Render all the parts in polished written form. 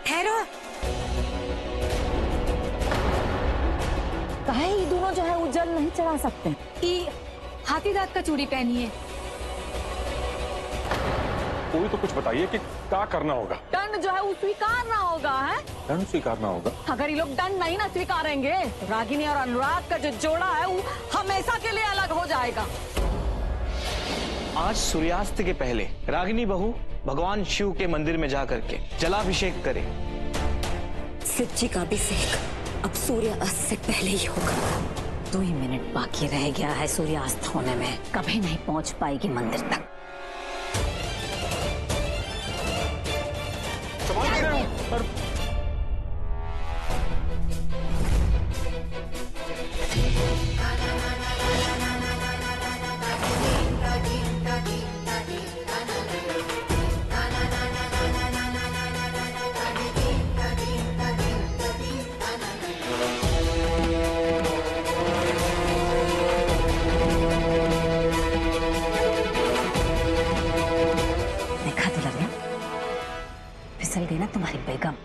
ठहरो। काहे ये दोनों जो है वो जल नहीं चढ़ा सकते? हाथी दांत का चूड़ी पहनी है। कोई तो कुछ बताइए कि क्या करना होगा। दंड जो है वो स्वीकारना होगा है। दंड स्वीकारना होगा? अगर ये लोग दंड नहीं ना स्वीकारेंगे तो रागिनी और अनुराग का जो जोड़ा है वो हमेशा के लिए अलग हो जाएगा। आज सूर्यास्त के पहले रागिनी बहू भगवान शिव के मंदिर में जाकर के जलाभिषेक करे। शिव जी का अभिषेक अब सूर्यास्त से पहले ही होगा। 2 ही मिनट बाकी रह गया है सूर्यास्त होने में, कभी नहीं पहुंच पाएगी मंदिर तक। देखा तो लग फिसल गई ना तुम्हारी बेगम।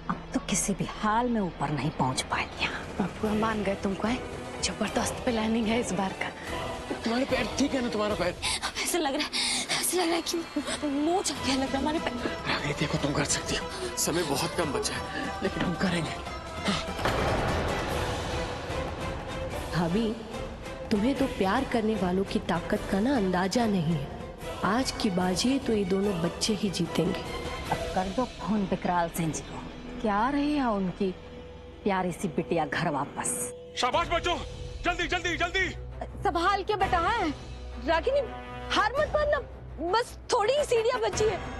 अब तो किसी भी हाल में ऊपर नहीं पहुंच पाएगी। आपको मान गए तुमको है। जबरदस्त प्लानिंग है इस बार का। तुम्हारे पैर ठीक है ना? तुम्हारा पैर ऐसा लग रहा है कि मुंह जा गया, लग रहा है हमारे पैर। रागिनी देखो, तुम कर सकती हो। समय बहुत कम बचा है लेकिन हम करेंगे। भाभी, तुम्हें तो प्यार करने वालों की ताकत का ना अंदाजा नहीं है। आज की बाजी तो ये दोनों बच्चे ही जीतेंगे। अब कर दो फोन विकराल सिंह जी को, क्या रही है उनकी प्यारी सी बिटिया घर वापस। शाबाश बच्चों, जल्दी जल्दी जल्दी। संभाल के बेटा है। रागिनी हार मत मानना, बस थोड़ी ही सीढ़ियां बची है।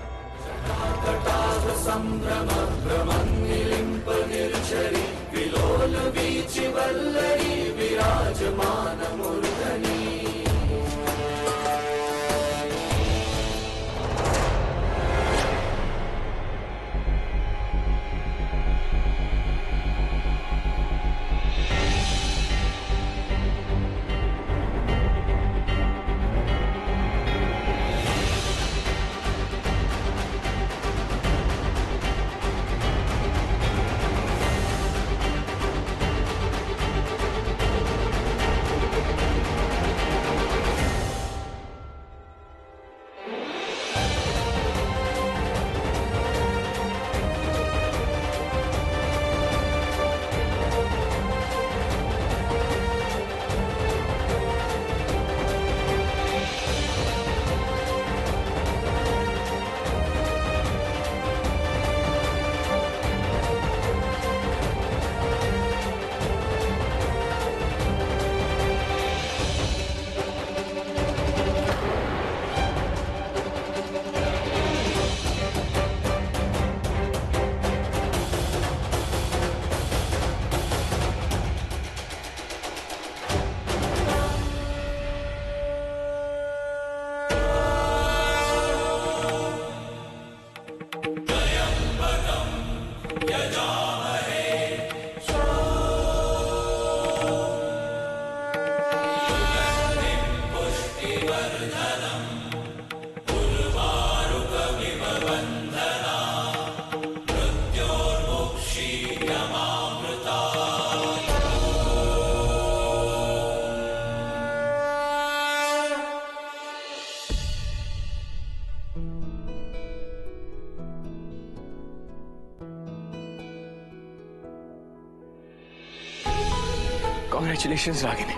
कांग्रेचुलेशंस रागिनी,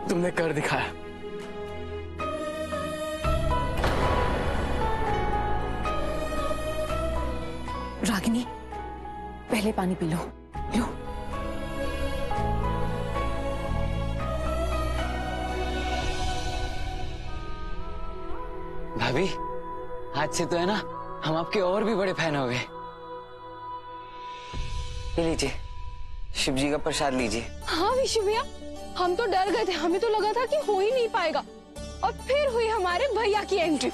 तुमने कर दिखाया। रागिनी पहले पानी पी लो। लो। भाभी, आज से तो है ना हम आपके और भी बड़े फैन हो गए। लीजिए, शिव जी का प्रसाद लीजिए। हाँ विशु भैया, हम तो डर गए थे, हमें तो लगा था कि हो ही नहीं पाएगा। और फिर हुई हमारे भैया की एंट्री।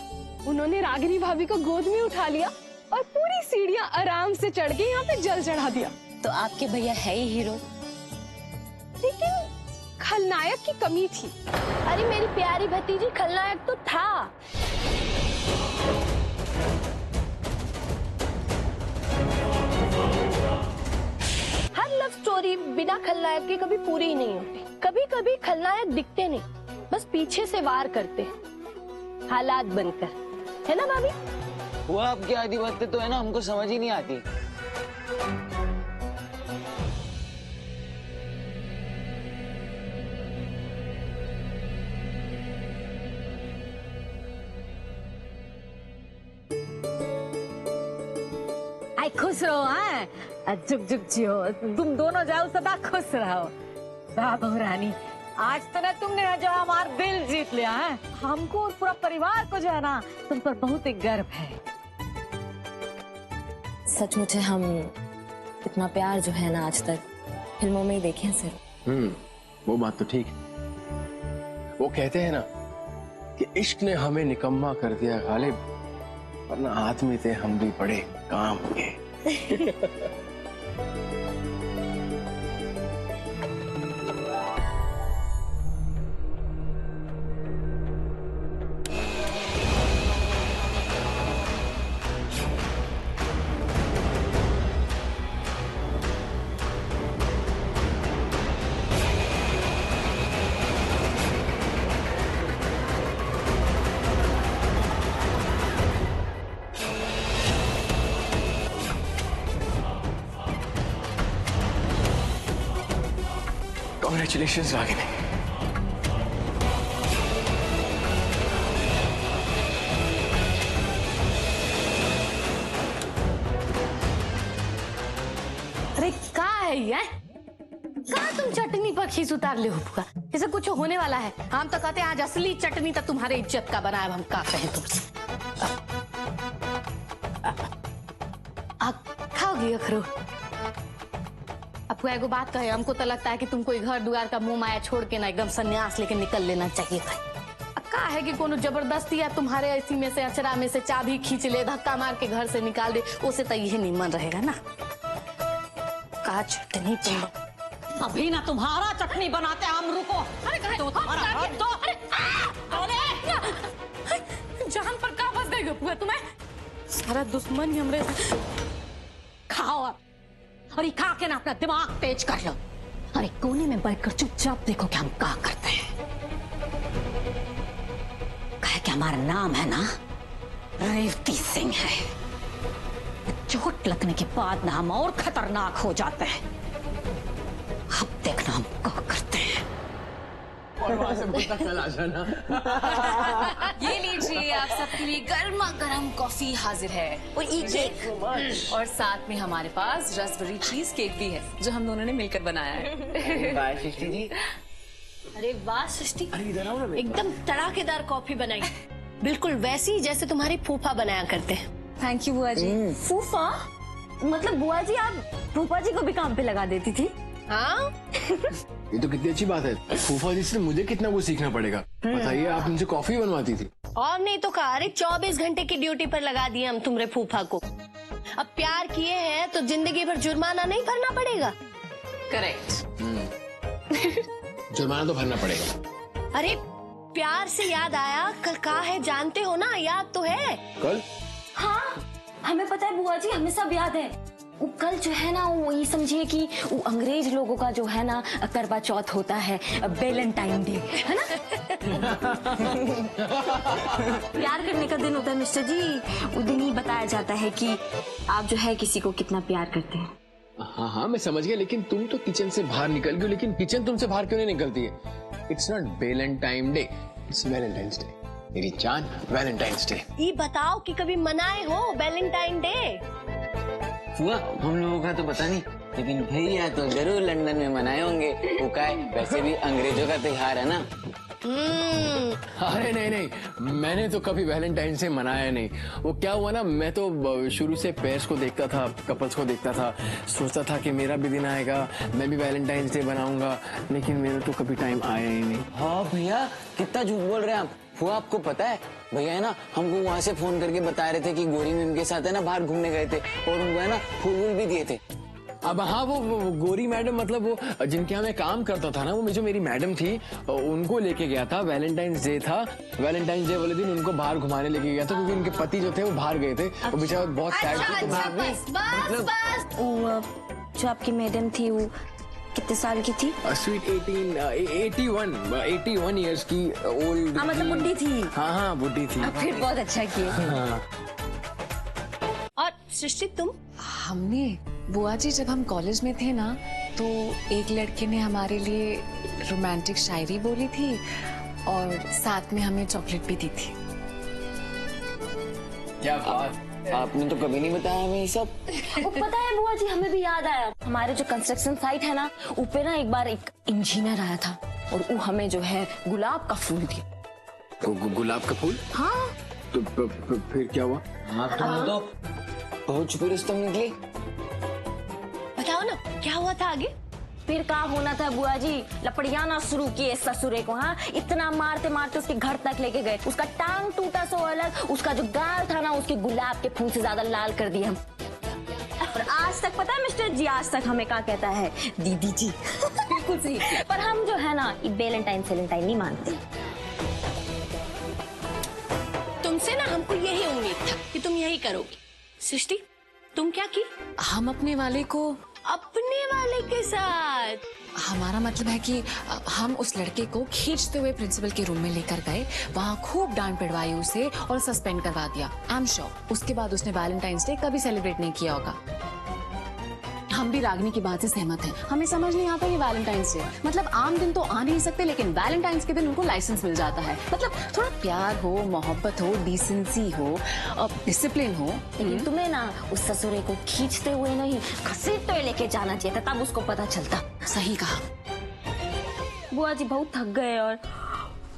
उन्होंने रागिनी भाभी को गोद में उठा लिया और पूरी सीढ़ियां आराम से चढ़ के यहाँ पे जल चढ़ा दिया। तो आपके भैया है ही हीरो, लेकिन खलनायक की कमी थी। अरे मेरी प्यारी भतीजी, खलनायक तो था। खलनायक की कभी पूरी ही नहीं होती। कभी कभी खलनायक दिखते नहीं, बस पीछे से वार करते, हालात बनकर, है ना भाभी? वो आपकी आधी बातें तो है ना हमको समझ ही नहीं आती। आई खुश रहो, हाँ जुग जुग जियो, तुम दोनों जाओ सदा खुश रहो। बहू रानी, आज तो ना तुमने जो हमारा दिल जीत लिया है। हमको और पूरा परिवार को जो है ना तुम पर बहुत ही गर्व है। सचमुच है, हम इतना प्यार जो है ना आज तक फिल्मों में ही देखे हैं सिर्फ। वो बात तो ठीक है। वो कहते हैं ना कि इश्क ने हमें निकम्मा कर दिया गालिब, वरना आदमी थे हम भी बड़े काम के। Congratulations, Ragini. अरे का है ये? का तुम चटनी पर खींच उतार ले हो फुआ? जैसे कुछ होने वाला है। हम तो कहते हैं आज असली चटनी तो तुम्हारे इज्जत का बना है। हम का कहें तुमसे? खाओगी अखरो? आपको एगो बात कहे, हमको तो लगता है कि तुमको घर द्वार का मुंह माया छोड़ के ना एकदम संन्यास लेके निकल लेना चाहिए था। का है कि कोनो जबरदस्ती या तुम्हारे ऐसी में से अचरा में से चाबी खींच ले, धक्का मार के घर से निकाल दे, उसे तो यही नहीं मन रहेगा ना। का चटनी तुम अभी ना तुम्हारा चटनी बनाते हम रुको। अरे तो तुम्हारा हाथ दो। जान पर का बस देगा फुआ तुम्हें? सारा दुश्मन ही हमरे खाओ और ये खा के ना अपना दिमाग तेज कर लो। अरे कोने में बैठकर चुपचाप देखो कि हम क्या करते हैं। कहे कि हमारा नाम है ना रेवती सिंह है। चोट लगने के बाद ना हम और खतरनाक हो जाते हैं। अब देखना हम क्या करते हैं। कल आ जाना। ये लीजिए, आप सबके लिए गर्मा गर्म कॉफी हाजिर है और एक केक, और साथ में हमारे पास रसबेरी चीज केक भी है जो हम दोनों ने मिलकर बनाया है। बाय सृष्टि जी। अरे वाह सृष्टि, एकदम तड़ाकेदार कॉफी बनाई, बिल्कुल वैसी जैसे तुम्हारी फूफा बनाया करते हैं। थैंक यू बुआ जी। फूफा? मतलब बुआ जी आप फूफा जी को भी काम पे लगा देती थी? हाँ? ये तो कितनी अच्छी बात है। फूफा जी से मुझे कितना कुछ सीखना पड़ेगा। बताइए, आप उनसे कॉफी बनवाती थी? और नहीं तो कहा, अरे 24 घंटे की ड्यूटी पर लगा दिए हम तुम्हारे फूफा को। अब प्यार किए हैं तो जिंदगी भर जुर्माना नहीं भरना पड़ेगा। करेक्ट। जुर्माना तो भरना पड़ेगा। अरे प्यार से याद आया, कल का है जानते हो ना? याद तो है? कल? हाँ हमें पता है बुआ जी, हमें सब याद है। वो कल जो है ना, वो ये समझिए कि वो अंग्रेज लोगों का जो है ना करवा चौथ होता है, वैलेंटाइन डे, है ना? प्यार करने का दिन होता है मिस्टर जी। उस दिन ही बताया जाता है कि आप जो है किसी को कितना प्यार करते हैं। हाँ हाँ मैं समझ गया, लेकिन तुम तो किचन से बाहर निकल गई, लेकिन किचन तुमसे बाहर क्यों नहीं निकलती है? It's not Valentine day, it's Valentine's day. मेरी जान, वैलेंटाइंस डे। ये बताओ कि कभी मनाए हो वैलेंटाइन डे? फुआ हम लोगों का तो पता नहीं, लेकिन भैया तो जरूर लंदन में मनाए होंगे। वो का है, वैसे भी अंग्रेजों का त्योहार है ना। अरे नहीं नहीं, मैंने तो कभी वैलेंटाइन से मनाया नहीं। वो क्या हुआ ना, मैं तो शुरू से पेयर्स को देखता था, कपल्स को देखता था, सोचता था कि मेरा भी दिन आएगा, मैं भी वैलेंटाइंस डे बनाऊंगा, लेकिन मेरा तो कभी टाइम आया ही नहीं। हाँ भैया, कितना झूठ बोल रहे हैं आप। फुआ आपको पता है, भैया है ना हमको वहाँ से फोन करके बता रहे थे कि गोरी मैम के साथ है ना बाहर घूमने गए थे, और उनको है ना फूल भी दिए थे। अब हाँ, वो गोरी मैडम, मतलब वो जिनके यहाँ मैं काम करता था ना, वो जो मेरी मैडम थी, उनको लेके गया था। वैलेंटाइंस डे था, वैलेंटाइंस डे वाले दिन उनको बाहर घुमाने लेके गया था, क्योंकि उनके पति जो थे वो बाहर गए थे। वो बेचारा बहुत सैड थे। वो जो आपकी मैडम थी, वो कितने साल की थी? स्वीट 81 इयर्स की ओल्ड। हाँ मतलब बुढ़ी थी। हाँ बुढ़ी थी। फिर बहुत अच्छा किए। हाँ। और सृष्टि तुम? हमने बुआ जी जब हम कॉलेज में थे ना, तो एक लड़के ने हमारे लिए रोमांटिक शायरी बोली थी और साथ में हमें चॉकलेट भी दी थी। क्या बात, आपने तो कभी नहीं बताया हमें ये सब। वो पता है बुआ जी, हमें भी याद आया, हमारे जो कंस्ट्रक्शन साइट है ना, ऊपर ना एक बार एक इंजीनियर आया था और वो हमें जो है गुलाब का फूल दिया। गुलाब का फूल? हाँ। तो फिर क्या हुआ? हाँ तुम तो बहुत चुपड़िस तुम निकली। बताओ ना क्या हुआ था आगे? फिर क्या होना था बुआ जी, लपड़ियाना शुरू किए ससुरे को। हाँ, इतना मारते मारते उसके घर तक लेके गए, उसका टांग टूटा सो अलग, उसका जो गाल था ना उसके गुलाब के फूल से ज्यादा लाल कर दिया हम। और आज तक पता है मिस्टर जी, आज तक हमें क्या कहता है, दीदी जी। बिल्कुल सही। पर हम जो है ना वैलेंटाइन सेलेंटाइन नहीं मानते। तुमसे ना हमको यही उम्मीद था कि तुम यही करोगी। सृष्टि तुम क्या की? हम अपने वाले को अपने वाले के साथ? हमारा मतलब है कि हम उस लड़के को खींचते हुए प्रिंसिपल के रूम में लेकर गए, वहाँ खूब डांट पिटवाई उसे और सस्पेंड करवा दिया। आई एम श्योर उसके बाद उसने वैलेंटाइंस डे कभी सेलिब्रेट नहीं किया होगा। हम भी रागिनी की बात से सहमत हैं। हमें समझ नहीं आता ये वैलेंटाइंस डे, मतलब आम दिन तो आ नहीं सकते, लेकिन वैलेंटाइंस के दिन उनको लाइसेंस मिल जाता है। मतलब थोड़ा प्यार हो, मोहब्बत हो, डिसेंसी हो, डिसिप्लिन हो। लेकिन तुम्हें ना उस ससुरे को खींचते हुए नहीं, घसीटते हुए लेके जाना चाहिए था, तब उसको पता चलता। सही कहा। बुआ जी बहुत थक गए और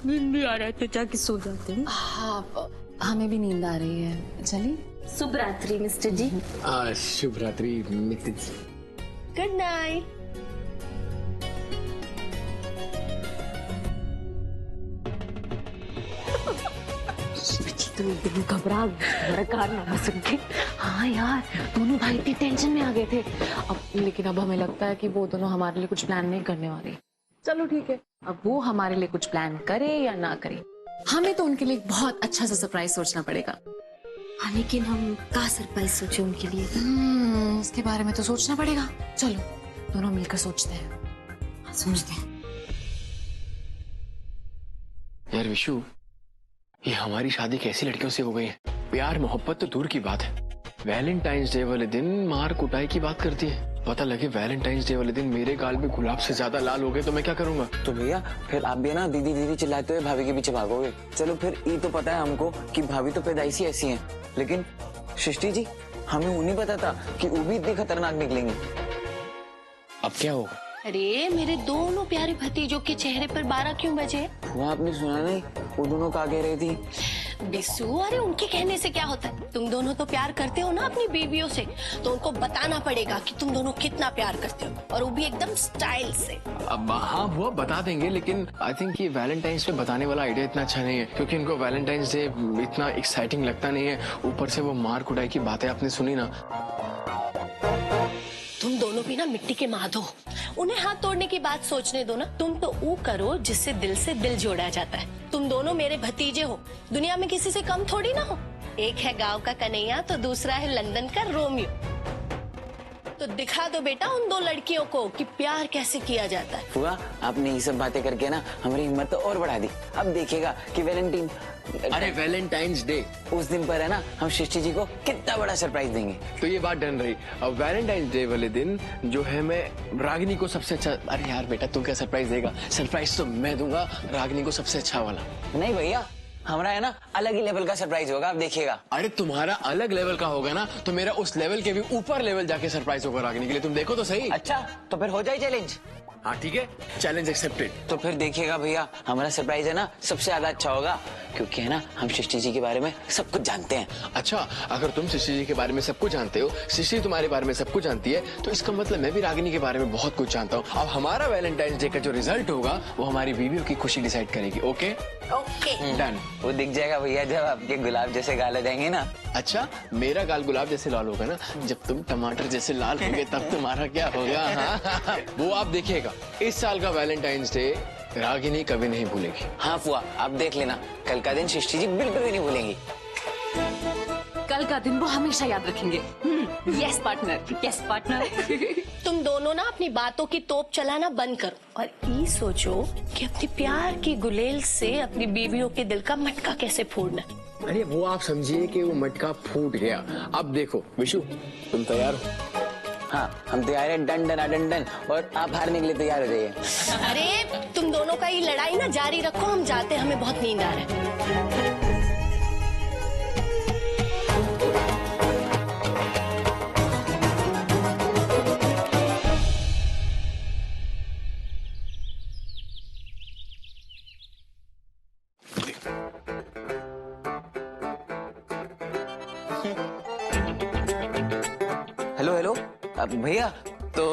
नींद भी आ रहा है, तो जाके सो जाते हैं। हाँ, हमें भी नींद आ रही है, चलिए। शुभ रात्रि मिस्टर जी। शुभ रात्रि मित्र जी। Good night. तो एकदम घबरा गया कारनामा सुन के। हाँ यार, दोनों भाई इतनी टेंशन में आ गए थे। अब लेकिन अब हमें लगता है कि वो दोनों हमारे लिए कुछ प्लान नहीं करने वाले। चलो ठीक है, अब वो हमारे लिए कुछ प्लान करे या ना करे, हमें तो उनके लिए बहुत अच्छा सा सरप्राइज सोचना पड़ेगा। हाँ, लेकिन हम क्या सरप्राइज सोचे उनके लिए? इसके बारे में तो सोचना पड़ेगा। चलो दोनों मिलकर सोचते हैं। सोचते हैं। यार विशु, ये हमारी शादी कैसी लड़कियों से हो गई है? प्यार मोहब्बत तो दूर की बात है, वैलेंटाइंस डे वाले दिन मार कुटाई की बात करती है। पता लगे वैलेंटाइंस डे वाले दिन मेरे गाल में गुलाब से ज्यादा लाल हो गए तो मैं क्या करूंगा? तो भैया फिर आप भी ना दीदी दीदी चिल्लाते हुए भाभी के पीछे भागोगे। चलो फिर ये तो पता है हमको कि भाभी तो पैदाइशी ऐसी हैं, लेकिन सृष्टि जी हमें वो नहीं पता था कि वो भी इतनी खतरनाक निकलेंगी। अब क्या होगा? अरे मेरे दोनों प्यारे भतीजों के चेहरे पर 12 क्यों बजे? वो आपने सुना नहीं, वो दोनों क्या कह रही थी? बिस्सू, अरे उनके कहने से क्या होता है? तुम दोनों तो प्यार करते हो ना अपनी बीवियों से, तो उनको बताना पड़ेगा कि तुम दोनों कितना प्यार करते हो, और वो भी एकदम स्टाइल से। अब हाँ वो बता देंगे, लेकिन आई थिंक ये वैलेंटाइंस पे बताने वाला आइडिया इतना अच्छा नहीं है, क्योंकि इनको वैलेंटाइंस डे इतना एक्साइटिंग लगता नहीं है। ऊपर से वो मार कुटाई की बातें आपने सुनी ना। तुम दोनों भी ना मिट्टी के माधो, उन्हें हाथ तोड़ने की बात सोचने दो ना। तुम तो वो करो जिससे दिल से दिल जोड़ा जाता है। तुम दोनों मेरे भतीजे हो, दुनिया में किसी से कम थोड़ी ना हो। एक है गांव का कन्हैया तो दूसरा है लंदन का रोमियो। तो दिखा दो बेटा उन दो लड़कियों को कि प्यार कैसे किया जाता है। हुआ आपने ये सब बातें करके ना हमारी हिम्मत तो और बढ़ा दी। अब देखिएगा कि वैलेंटाइन, अरे वैलेंटाइंस डे उस दिन पर है ना हम सृष्टि जी को कितना बड़ा सरप्राइज देंगे। तो ये बात डन रही। अब वैलेंटाइंस डे वाले दिन जो है मैं रागिनी को सबसे अच्छा, अरे यार बेटा तू क्या सरप्राइज देगा? सरप्राइज तो मैं दूंगा रागिनी को सबसे अच्छा वाला। नहीं भैया, हमारा है ना अलग ही लेवल का सरप्राइज होगा, आप देखिएगा। अरे तुम्हारा अलग लेवल का होगा ना, तो मेरा उस लेवल के भी ऊपर लेवल जाके सरप्राइज होगा रागिनी के लिए। तुम देखो तो सही। अच्छा तो फिर हो जाए चैलेंज। हाँ ठीक है, चैलेंज एक्सेप्टेड। तो फिर देखिएगा भैया, हमारा सरप्राइज है ना सबसे ज्यादा अच्छा होगा, क्योंकि है ना हम सृष्टि जी के बारे में सब कुछ जानते हैं। अच्छा, अगर तुम सृष्टि जी के बारे में सब कुछ जानते हो, सृष्टि तुम्हारे बारे में सब कुछ जानती है, तो इसका मतलब मैं भी रागिनी के बारे में बहुत कुछ जानता हूँ। अब हमारा वैलेंटाइंस डे का जो रिजल्ट होगा वो हमारी बीवियों की खुशी डिसाइड करेगी। Okay okay done. वो दिख जाएगा भैया जब आपके गुलाब जैसे गाल हो जाएंगे ना। अच्छा, मेरा गाल गुलाब जैसे लाल होगा ना, जब तुम टमाटर जैसे लाल होंगे तब तुम्हारा क्या होगा? हाँ वो आप देखिएगा। इस साल का वैलेंटाइंस डे रागिनी कभी नहीं भूलेगी। हाँ फुआ, आप देख लेना, कल का दिन सृष्टि जी बिल्कुल भी नहीं भूलेंगी। कल का दिन वो हमेशा याद रखेंगे। Yes partner, yes partner. तुम दोनों ना अपनी बातों की तोप चलाना बंद करो और ये सोचो कि अपनी प्यार की गुलेल से अपनी बीवियों के दिल का मटका कैसे फोड़ना। अरे वो आप समझिए कि वो मटका फूट गया। अब देखो विशु, तुम तैयार हो? हाँ हम तैयार हैं, डन डन डन डन, और आप हारने के लिए तैयार हो जाइए। अरे तुम दोनों का ये लड़ाई ना जारी रखो, हम जाते हैं, हमें बहुत नींद आ रहा है। हेलो हेलो भैया, तो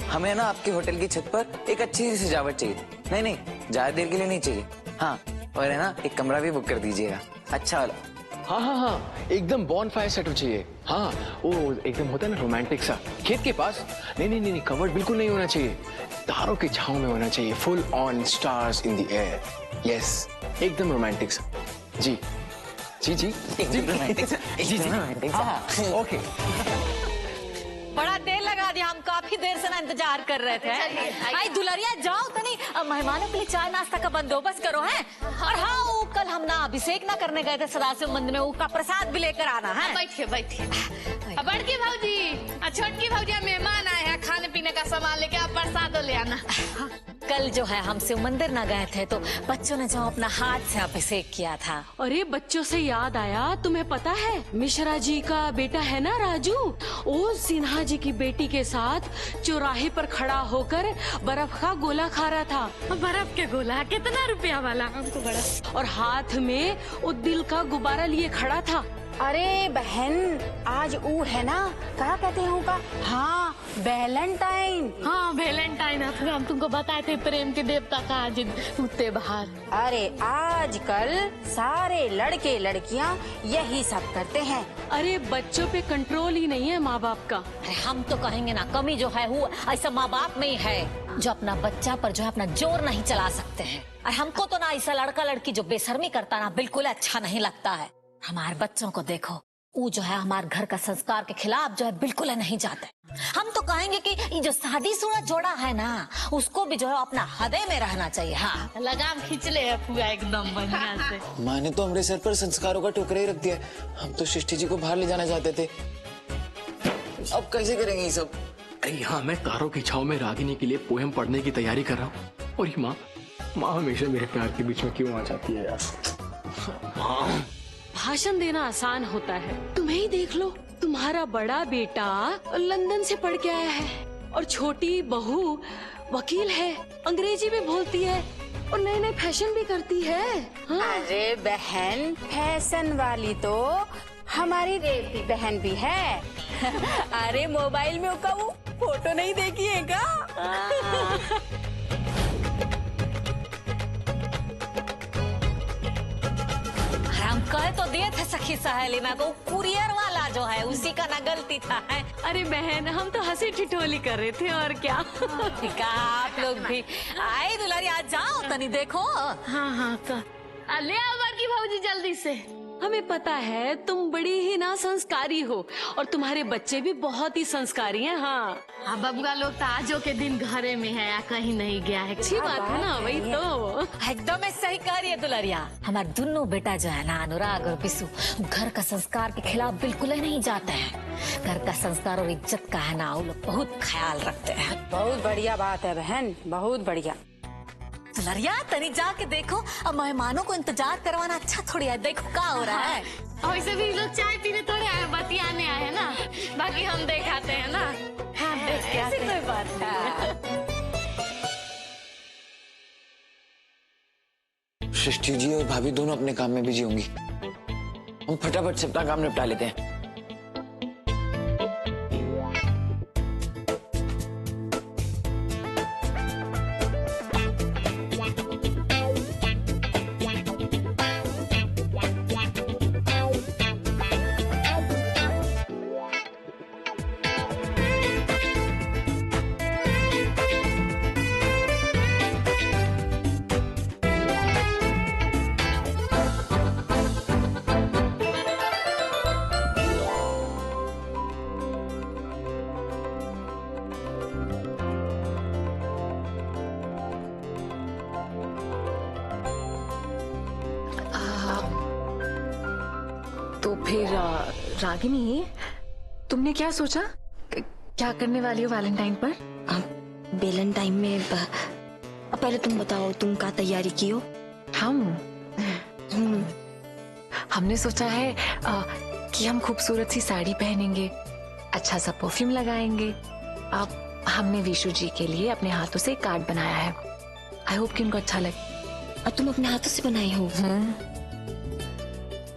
हमें ना आपके होटल की छत पर एक अच्छी सी सजावट चाहिए। नहीं नहीं, ज्यादा देर के लिए नहीं चाहिए। हाँ, और है ना एक कमरा भी बुक कर दीजिएगा, अच्छा वाला। हाँ हाँ हाँ, एकदम बॉनफायर सेटअप चाहिए। हाँ वो एकदम होता है ना रोमांटिक सा, खेत के पास। नहीं नहीं नहीं, कवर्ड बिल्कुल नहीं होना चाहिए, तारों की छांव में होना चाहिए, full on stars in the air. Yes, एकदम रोमांटिक सा। जी जी जी एकदम रोमांटिक सा, एकदम रोमांटिक सा। ओके। बड़ा देर लगा दिया, हम काफी देर से ना इंतजार कर रहे थे। आई दुलरिया जाओ तो नहीं, अब मेहमानों के लिए चाय नाश्ता का बंदोबस्त करो है। और हाँ, वो कल हम ना अभिषेक ना करने गए थे सदाशिव मंदिर में, उसका प्रसाद भी लेकर आना है। बैठिए बैठिए। बड़की भाजी, छोटकी भाजी, मेहमान आए हैं, खाने पीने का सामान लेके आप प्रसाद ले आना। कल जो है हम शिव मंदिर ना गए थे तो बच्चों ने जो अपना हाथ से अभिषेक किया था। अरे बच्चों से याद आया, तुम्हें पता है मिश्रा जी का बेटा है ना राजू, वो सिन्हा जी की बेटी के साथ चौराहे पर खड़ा होकर बर्फ का गोला खा रहा था। बर्फ के गोला कितना रुपया वाला, हमको बड़ा। और हाथ में वो दिल का गुब्बारा लिए खड़ा था। अरे बहन, आज वो है ना, क्या कहते हैं का? हाँ, वैलेंटाइन। हाँ वैलेंटाइन, हम तुमको बताए थे प्रेम के देवता का आज उठते बाहर। अरे आजकल सारे लड़के लड़कियां यही सब करते हैं। अरे बच्चों पे कंट्रोल ही नहीं है माँ बाप का। अरे हम तो कहेंगे ना, कमी जो है वो ऐसा माँ बाप में ही है जो अपना बच्चा पर जो है अपना जोर नहीं चला सकते हैं। और हमको तो ना ऐसा लड़का लड़की जो बेशर्मी करता ना बिल्कुल अच्छा नहीं लगता है। हमारे बच्चों को देखो, वो जो है हमारे घर का संस्कार के खिलाफ जो है बिल्कुल नहीं जाते। हम तो कहेंगे कि ये जो शादीशुदा जोड़ा है ना, उसको भी जो है अपना हृदय में रहना चाहिए। हाँ, लगाम खींच ले पूरा एकदम बढ़िया से। माँ ने तो हमारे सर पर संस्कारों का टोकरा ही रख दिया। हम तो सृष्टि जी को बाहर ले जाना चाहते थे, अब कैसे करेंगे ये सब? यहाँ मैं तारों की छाव में रागिनी के लिए पोएम पढ़ने की तैयारी कर रहा हूँ, और ये माँ हमेशा मेरे प्यार के बीच में क्यों आ जाती है यार। भाषण देना आसान होता है, तुम्हें ही देख लो, तुम्हारा बड़ा बेटा लंदन से पढ़ के आया है और छोटी बहू वकील है, अंग्रेजी भी बोलती है और नए नए फैशन भी करती है। हाँ। अरे बहन, फैशन वाली तो हमारी रेवती बहन भी है। अरे मोबाइल में उसका वो फोटो नहीं देखी है क्या? हम कह तो दिए थे सखी सहेली में को, कुरियर वाला जो है उसी का ना गलती था है। अरे बहन, हम तो हंसी ठिठोली कर रहे थे और क्या। आप लोग भी आए दुलारी, आज जाओ तनी देखो। हाँ हाँ तो ले आओ बड़की भाऊजी जल्दी से। हमें पता है तुम बड़ी ही ना संस्कारी हो और तुम्हारे बच्चे भी बहुत ही संस्कारी हैं। हाँ, बबुआ लोग तो आजो के दिन घरे में है या कहीं नहीं गया है। अच्छी बात है ना, वही तो एकदम सही कह रही है दुलरिया। हमारे दोनों बेटा जो है ना, अनुराग और बिशु, घर का संस्कार के खिलाफ बिल्कुल ही नहीं जाते हैं। घर का संस्कार और इज्जत का है ना, वो लोग बहुत ख्याल रखते हैं। बहुत बढ़िया बात है बहन, बहुत बढ़िया। दुलरिया तनी जाके देखो, अब मेहमानों को इंतजार करवाना अच्छा थोड़ी है। देखो क्या हो रहा है। वैसे भी लोग चाय पीने थोड़े आए, बतियाने आए हैं ना, बाकी हम देखाते हैं ना। हाँ, देख के आते हैं। कोई बात नहीं। सृष्टि जी और भाभी दोनों अपने काम में बिजी होंगी, हम फटाफट से अपना काम निपटा लेते हैं। फिर रागिनी, तुमने क्या सोचा? क्या करने वाली हो वैलेंटाइन पर? वैलेंटाइन में पहले तुम बताओ, तुम क्या तैयारी की हो? हमने सोचा है कि हम खूबसूरत सी साड़ी पहनेंगे, अच्छा सा परफ्यूम लगाएंगे। अब हमने विशु जी के लिए अपने हाथों से एक कार्ड बनाया है। आई होप कि उनको अच्छा लगे। और तुम अपने हाथों से बनाई हो?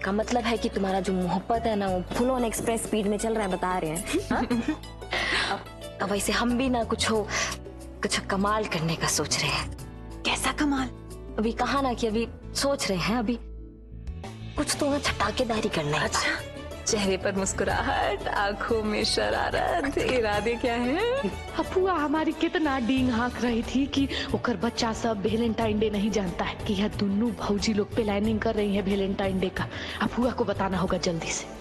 का मतलब है कि तुम्हारा जो मोहब्बत है ना, वो फुल ऑन एक्सप्रेस स्पीड में चल रहा है, बता रहे हैं। अब वैसे हम भी ना कुछ कमाल करने का सोच रहे हैं। कैसा कमाल? अभी कहा ना कि अभी सोच रहे हैं, अभी कुछ तो छटाकेदारी करना है। अच्छा, चेहरे पर मुस्कुराहट, आंखों में शरारत, इरादे क्या है? अपुआ हमारी कितना डींग हाँक रही थी कि ओकर बच्चा सब वैलेंटाइन डे नहीं जानता है, कि यह दोनों भौजी लोग प्लानिंग कर रही है वैलेंटाइन डे का। अपुआ को बताना होगा जल्दी से।